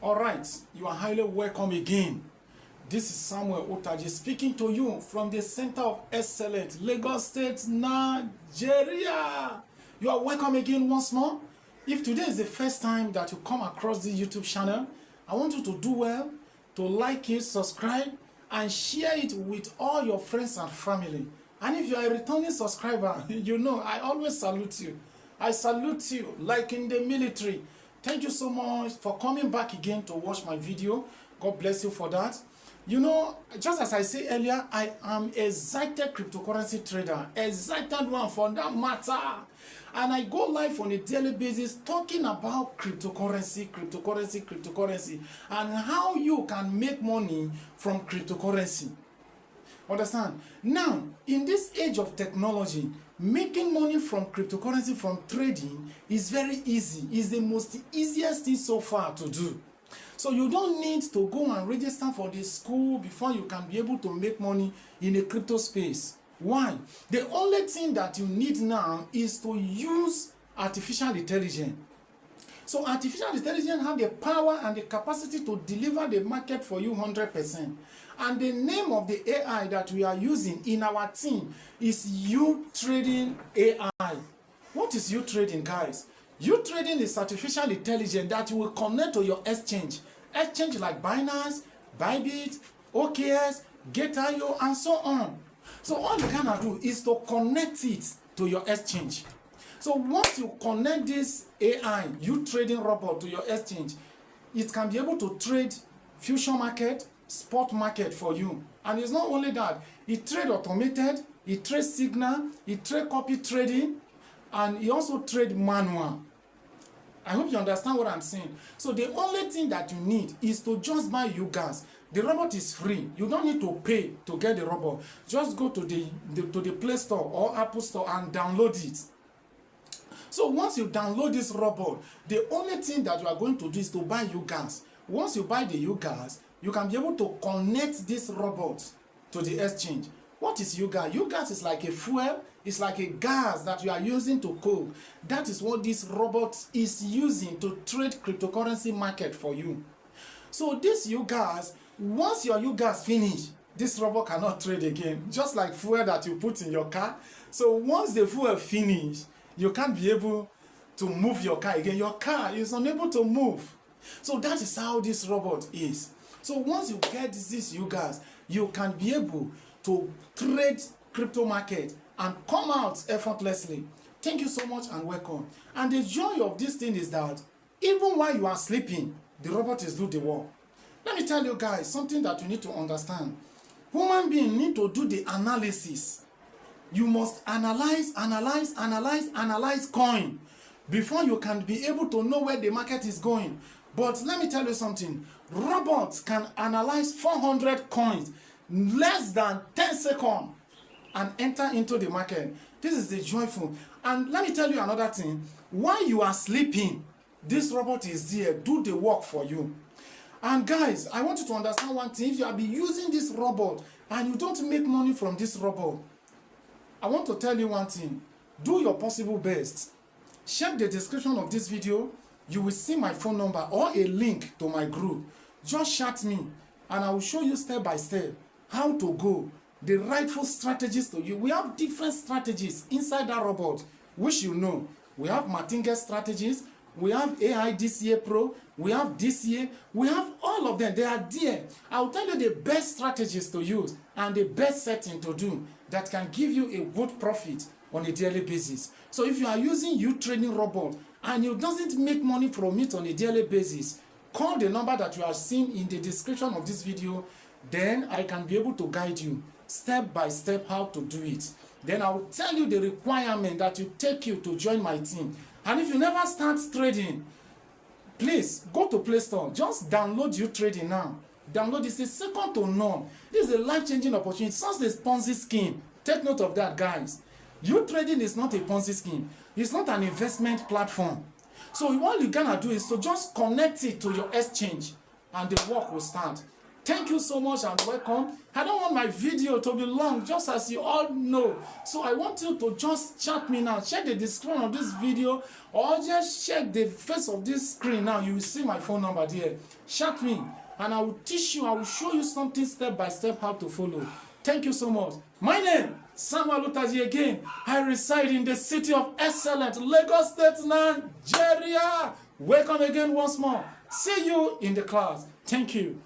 All right, you are highly welcome again. This is Samuel Utrading speaking to you from the Center of Excellence, Lagos State, Nigeria. You are welcome again once more. If today is the first time that you come across this YouTube channel, I want you to do well to like it, subscribe, and share it with all your friends and family. And if you are a returning subscriber, you know I always salute you. I salute you like in the military. Thank you so much for coming back again to watch my video. God bless you for that. You know, just as I said earlier, I am a excited cryptocurrency trader, excited one for that matter. And I go live on a daily basis talking about cryptocurrency, and how you can make money from cryptocurrency. Understand? Now, in this age of technology, making money from cryptocurrency, from trading, is very easy. It's the most easiest thing so far to do. So you don't need to go and register for the school before you can be able to make money in a crypto space. Why? The only thing that you need now is to use artificial intelligence. So artificial intelligence have the power and the capacity to deliver the market for you 100%. And the name of the AI that we are using in our team is Utrading AI. What is Utrading, guys? Utrading is artificial intelligence that will connect to your exchange. Exchange like Binance, Bybit, OKS, Get.io, and so on. So all you can do is to connect it to your exchange. So once you connect this AI, Utrading robot, to your exchange, it can be able to trade future market, spot market for you. And it's not only that, it trade automated, it trades signal, it trade copy trading, and it also trade manual. I hope you understand what I'm saying. So the only thing that you need is to just buy gas. The robot is free. You don't need to pay to get the robot. Just go to the Play Store or Apple Store and download it. So once you download this robot, the only thing that you are going to do is to buy gas. Once you buy the gas, you can be able to connect this robot to the exchange. What is gas? Gas is like a fuel. It's like a gas that you are using to cook. That is what this robot is using to trade cryptocurrency market for you. So this gas, once your gas finish, this robot cannot trade again. Just like fuel that you put in your car. So once the fuel finish, you can't be able to move your car again. Your car is unable to move. So that is how this robot is. So once you get this gas, you can be able to trade crypto market and come out effortlessly. Thank you so much and welcome. And the joy of this thing is that even while you are sleeping, the robot is doing the work. Let me tell you guys something that you need to understand. Human beings need to do the analysis. You must analyze coin before you can be able to know where the market is going. But let me tell you something. Robots can analyze 400 coins less than 10 seconds and enter into the market. This is the joyful. And let me tell you another thing. While you are sleeping, this robot is there, do the work for you. And guys, I want you to understand one thing. If you have been using this robot and you don't make money from this robot, I want to tell you one thing. Do your possible best. Check the description of this video. You will see my phone number or a link to my group. Just chat me and I will show you step by step how to go, the rightful strategies to you. We have different strategies inside that robot, which you know. We have Martingale strategies, we have AI DCA Pro, we have DCA, we have all of them. They are there. I will tell you the best strategies to use and the best setting to do that can give you a good profit on a daily basis. So if you are using Utrading robot and you doesn't make money from it on a daily basis, call the number that you are seeing in the description of this video. Then I can be able to guide you step by step how to do it. Then I will tell you the requirement that you take you to join my team. And if you never start trading, please go to Play Store. Just download Utrading now. Download it. It's second to none. This is a life-changing opportunity. It's not a Ponzi scheme. Take note of that, guys. Utrading is not a Ponzi scheme. It's not an investment platform. So what you're gonna do is to just connect it to your exchange and the work will start. Thank you so much and welcome. I don't want my video to be long, just as you all know. So I want you to just chat me now. Check the description of this video or just check the face of this screen now. You will see my phone number there. Chat me and I will teach you, I will show you something step by step how to follow. Thank you so much. My name, Samuel Utrading again. I reside in the city of excellence, Lagos State, Nigeria. Welcome again once more. See you in the class. Thank you.